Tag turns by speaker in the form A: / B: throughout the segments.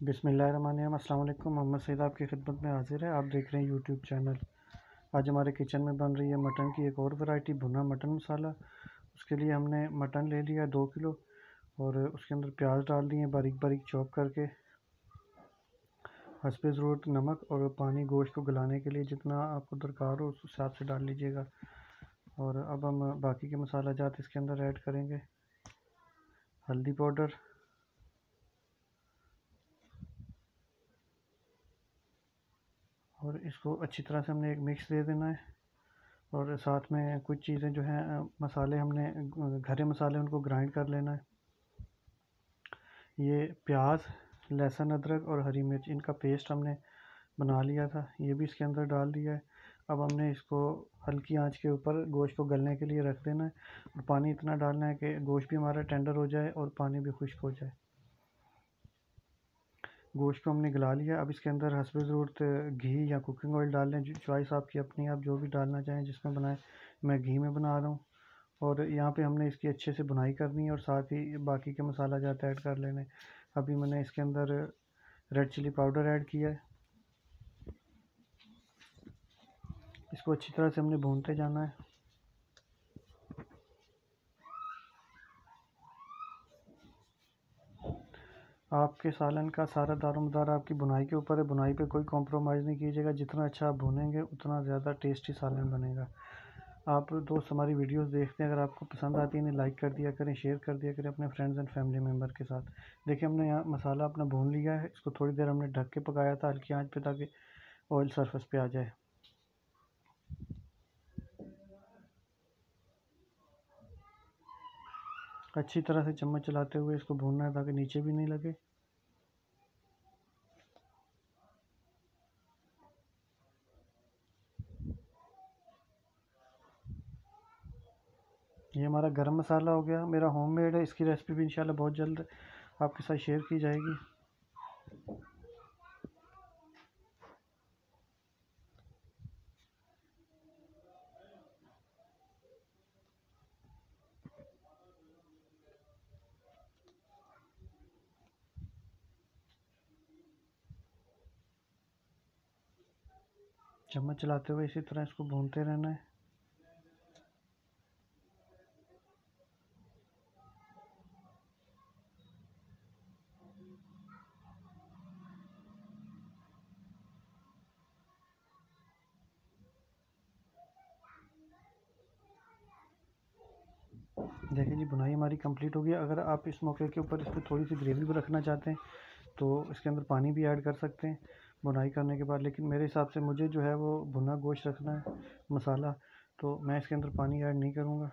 A: बिस्मिल्लाहिर्रहमानिर्रहीम। अस्सलाम वालेकुम। मोहम्मद सईद आपकी खिदमत में हाजिर है। आप देख रहे हैं यूट्यूब चैनल। आज हमारे किचन में बन रही है मटन की एक और वैरायटी, भुना मटन मसाला। उसके लिए हमने मटन ले लिया 2 किलो और उसके अंदर प्याज डाल दिए बारीक बारीक चॉप करके। हस्बे ज़रूरत नमक और पानी गोश्त को गलाने के लिए जितना आपको दरकार हो उस हिसाब से डाल लीजिएगा। और अब हम बाकी के मसाला जात इसके अंदर ऐड करेंगे। हल्दी पाउडर, और इसको अच्छी तरह से हमने एक मिक्स दे देना है। और साथ में कुछ चीज़ें जो हैं मसाले हमने घरे मसाले उनको ग्राइंड कर लेना है। ये प्याज, लहसुन, अदरक और हरी मिर्च इनका पेस्ट हमने बना लिया था, ये भी इसके अंदर डाल दिया है। अब हमने इसको हल्की आंच के ऊपर गोश्त को गलने के लिए रख देना है और पानी इतना डालना है कि गोश्त भी हमारा टेंडर हो जाए और पानी भी खुश्क हो जाए। गोश्त को हमने गला लिया। अब इसके अंदर हस्बे ज़रूरत घी या कुकिंग ऑयल डाल लें, जो चॉइस आपकी अपनी, आप जो भी डालना चाहें जिसमें बनाएं। मैं घी में बना रहा हूँ। और यहाँ पे हमने इसकी अच्छे से बुनाई करनी है और साथ ही बाकी के मसाला जाते ऐड कर लेने। अभी मैंने इसके अंदर रेड चिली पाउडर ऐड किया है। इसको अच्छी तरह से हमने भूनते जाना है। आपके सालन का सारा दारोमदार आपकी बुनाई के ऊपर है। बुनाई पे कोई कॉम्प्रोमाइज़ नहीं कीजिएगा। जितना अच्छा आप भुनेंगे उतना ज़्यादा टेस्टी सालन बनेगा। आप दोस्त हमारी वीडियोस देखते हैं, अगर आपको पसंद आती है इन्हें लाइक कर दिया करें, शेयर कर दिया करें अपने फ्रेंड्स एंड फैमिली मेम्बर के साथ। देखिए हमने यहाँ मसाला अपना भून लिया है। इसको थोड़ी देर हमने ढक के पकाया था हल्की आंच पे, ताकि ऑयल सरफेस पे आ जाए। अच्छी तरह से चम्मच चलाते हुए इसको भूनना है ताकि नीचे भी नहीं लगे। ये हमारा गरम मसाला हो गया, मेरा होममेड है। इसकी रेसिपी भी इंशाल्लाह बहुत जल्द आपके साथ शेयर की जाएगी। चम्मच चलाते हुए इसी तरह इसको भूनते रहना है। देखिए जी, बुनाई हमारी कंप्लीट हो गई। अगर आप इस मौके के ऊपर इस पर थोड़ी सी ग्रेवी भी रखना चाहते हैं तो इसके अंदर पानी भी ऐड कर सकते हैं बुनाई करने के बाद। लेकिन मेरे हिसाब से मुझे जो है वो भुना गोश्त रखना है मसाला, तो मैं इसके अंदर पानी ऐड नहीं करूँगा।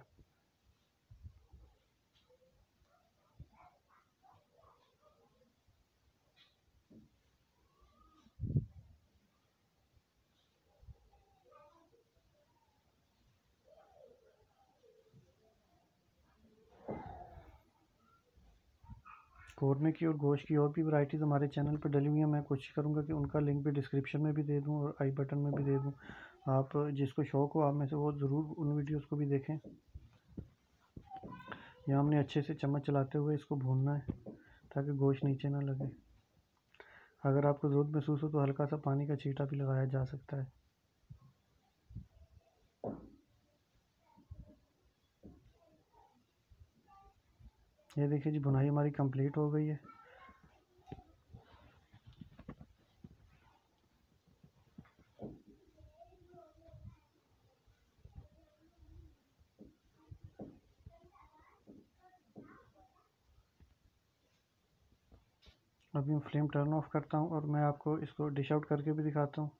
A: कौरमे की और गोश्त की और भी वैरायटीज़ हमारे चैनल पर डली हुई हैं। मैं कोशिश करूँगा कि उनका लिंक भी डिस्क्रिप्शन में भी दे दूँ और आई बटन में भी दे दूँ। आप जिसको शौक़ हो आप में से वो ज़रूर उन वीडियोज़ को भी देखें। यहाँ हमने अच्छे से चम्मच चलाते हुए इसको भूनना है ताकि गोश्त नीचे ना लगे। अगर आपको ज़रूरत महसूस हो तो हल्का सा पानी का छींटा भी लगाया जा सकता है। ये देखिए जी, बुनाई हमारी कंप्लीट हो गई है। अभी मैं फ्लेम टर्न ऑफ करता हूँ और मैं आपको इसको डिश आउट करके भी दिखाता हूँ।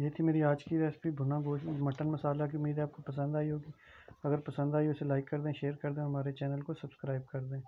A: ये थी मेरी आज की रेसिपी, भुना गोश्त मटन मसाला की। उम्मीद है आपको पसंद आई होगी। अगर पसंद आई हो इसे लाइक कर दें, शेयर कर दें, हमारे चैनल को सब्सक्राइब कर दें।